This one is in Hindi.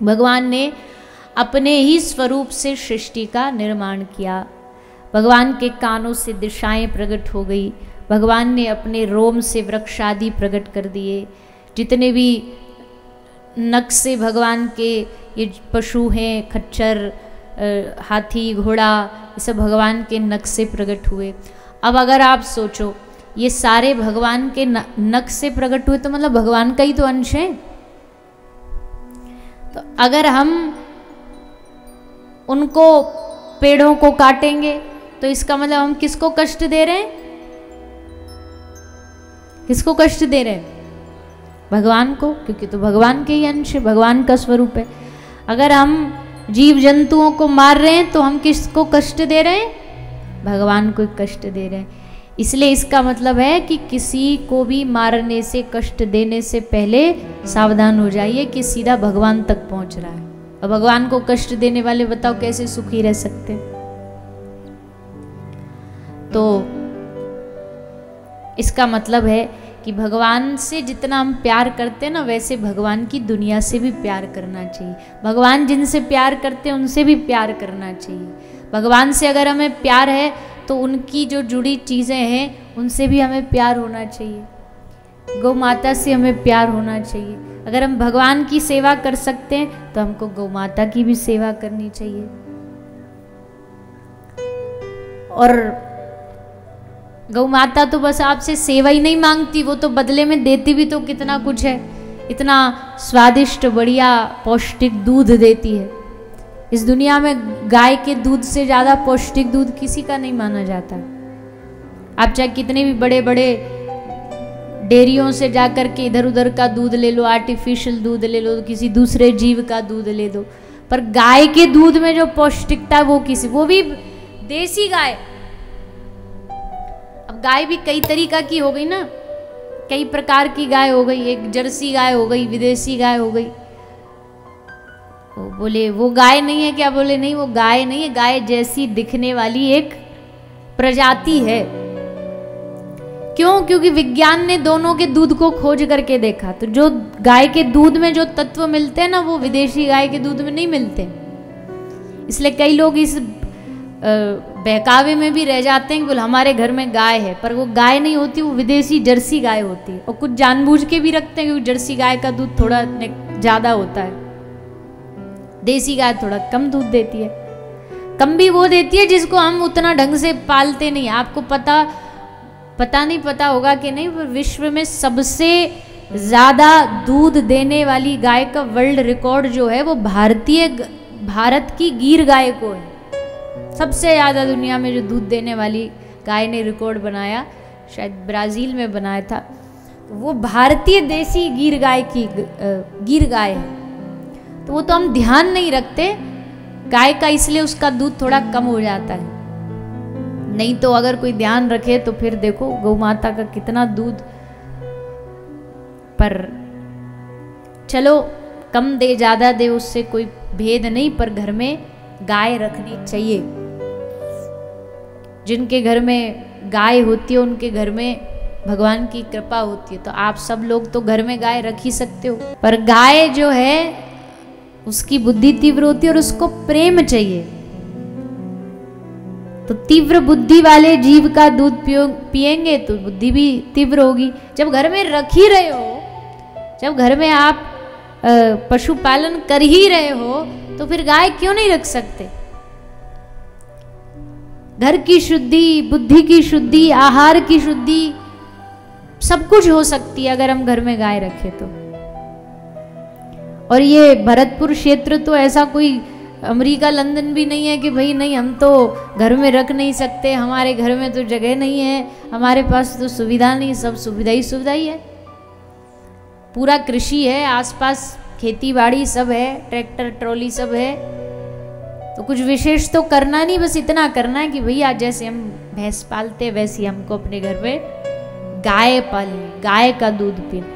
भगवान ने अपने ही स्वरूप से सृष्टि का निर्माण किया। भगवान के कानों से दिशाएं प्रकट हो गई, भगवान ने अपने रोम से वृक्ष आदि प्रकट कर दिए। जितने भी नख से भगवान के ये पशु हैं, खच्चर, हाथी, घोड़ा, ये सब भगवान के नख से प्रकट हुए। अब अगर आप सोचो ये सारे भगवान के नख से प्रकट हुए तो मतलब भगवान का ही तो अंश है। तो अगर हम उनको, पेड़ों को काटेंगे तो इसका मतलब हम किसको कष्ट दे रहे हैं? किसको कष्ट दे रहे हैं? भगवान को, क्योंकि तो भगवान के ही अंश, भगवान का स्वरूप है। अगर हम जीव जंतुओं को मार रहे हैं तो हम किसको कष्ट दे रहे हैं? भगवान को कष्ट दे रहे हैं। इसलिए इसका मतलब है कि किसी को भी मारने से, कष्ट देने से पहले सावधान हो जाइए कि सीधा भगवान तक पहुंच रहा है। और भगवान को कष्ट देने वाले बताओ कैसे सुखी रह सकते? तो इसका मतलब है कि भगवान से जितना हम प्यार करते हैं ना, वैसे भगवान की दुनिया से भी प्यार करना चाहिए। भगवान जिनसे प्यार करते हैं उनसे भी प्यार करना चाहिए। भगवान से अगर हमें प्यार है तो उनकी जो जुड़ी चीज़ें हैं उनसे भी हमें प्यार होना चाहिए। गौ माता से हमें प्यार होना चाहिए। अगर हम भगवान की सेवा कर सकते हैं तो हमको गौ माता की भी सेवा करनी चाहिए। और गौ माता तो बस आपसे सेवा ही नहीं मांगती, वो तो बदले में देती भी तो कितना कुछ है। इतना स्वादिष्ट, बढ़िया, पौष्टिक दूध देती है। इस दुनिया में गाय के दूध से ज़्यादा पौष्टिक दूध किसी का नहीं माना जाता। आप चाहे कितने भी बड़े बड़े डेयरियों से जाकर के इधर उधर का दूध ले लो, आर्टिफिशियल दूध ले लो, किसी दूसरे जीव का दूध ले दो, पर गाय के दूध में जो पौष्टिकता है वो भी देसी गाय। अब गाय भी कई तरीका की हो गई ना, कई प्रकार की गाय हो गई। एक जर्सी गाय हो गई, विदेशी गाय हो गई। वो बोले वो गाय नहीं है क्या? बोले नहीं, वो गाय नहीं है, गाय जैसी दिखने वाली एक प्रजाति है। क्यों? क्योंकि विज्ञान ने दोनों के दूध को खोज करके देखा, तो जो गाय के दूध में जो तत्व मिलते हैं ना, वो विदेशी गाय के दूध में नहीं मिलते। इसलिए कई लोग इस बहकावे में भी रह जाते हैं कि बोले हमारे घर में गाय है, पर वो गाय नहीं होती, वो विदेशी जर्सी गाय होती है। और कुछ जानबूझ के भी रखते हैं क्योंकि जर्सी गाय का दूध थोड़ा ज़्यादा होता है, देसी गाय थोड़ा कम दूध देती है। कम भी वो देती है जिसको हम उतना ढंग से पालते नहीं। आपको पता नहीं पता होगा कि नहीं, पर विश्व में सबसे ज़्यादा दूध देने वाली गाय का वर्ल्ड रिकॉर्ड जो है वो भारत की गीर गाय को है। सबसे ज़्यादा दुनिया में जो दूध देने वाली गाय ने रिकॉर्ड बनाया, शायद ब्राज़ील में बनाया था, तो वो भारतीय देसी गीर गाय है। तो वो तो हम ध्यान नहीं रखते गाय का, इसलिए उसका दूध थोड़ा कम हो जाता है। नहीं तो अगर कोई ध्यान रखे तो फिर देखो गौ माता का कितना दूध। पर चलो कम दे ज़्यादा दे उससे कोई भेद नहीं, पर घर में गाय रखनी चाहिए। जिनके घर में गाय होती है उनके घर में भगवान की कृपा होती है। तो आप सब लोग तो घर में गाय रख ही सकते हो, पर गाय जो है उसकी बुद्धि तीव्र होती है और उसको प्रेम चाहिए। तो तीव्र बुद्धि वाले जीव का दूध पिएंगे तो बुद्धि भी तीव्र होगी। जब घर में रख ही रहे हो, जब घर में आप पशुपालन कर ही रहे हो, तो फिर गाय क्यों नहीं रख सकते? घर की शुद्धि, बुद्धि की शुद्धि, आहार की शुद्धि, सब कुछ हो सकती है अगर हम घर में गाय रखें तो। और ये भरतपुर क्षेत्र तो ऐसा कोई अमेरिका लंदन भी नहीं है कि भाई नहीं हम तो घर में रख नहीं सकते, हमारे घर में तो जगह नहीं है, हमारे पास तो सुविधा नहीं। सब सुविधा ही है। पूरा कृषि है, आसपास खेती बाड़ी सब है, ट्रैक्टर ट्रॉली सब है। तो कुछ विशेष तो करना नहीं, बस इतना करना है कि भैया जैसे हम भैंस पालते वैसे हमको अपने घर में गाय पालनी, गाय का दूध पीना।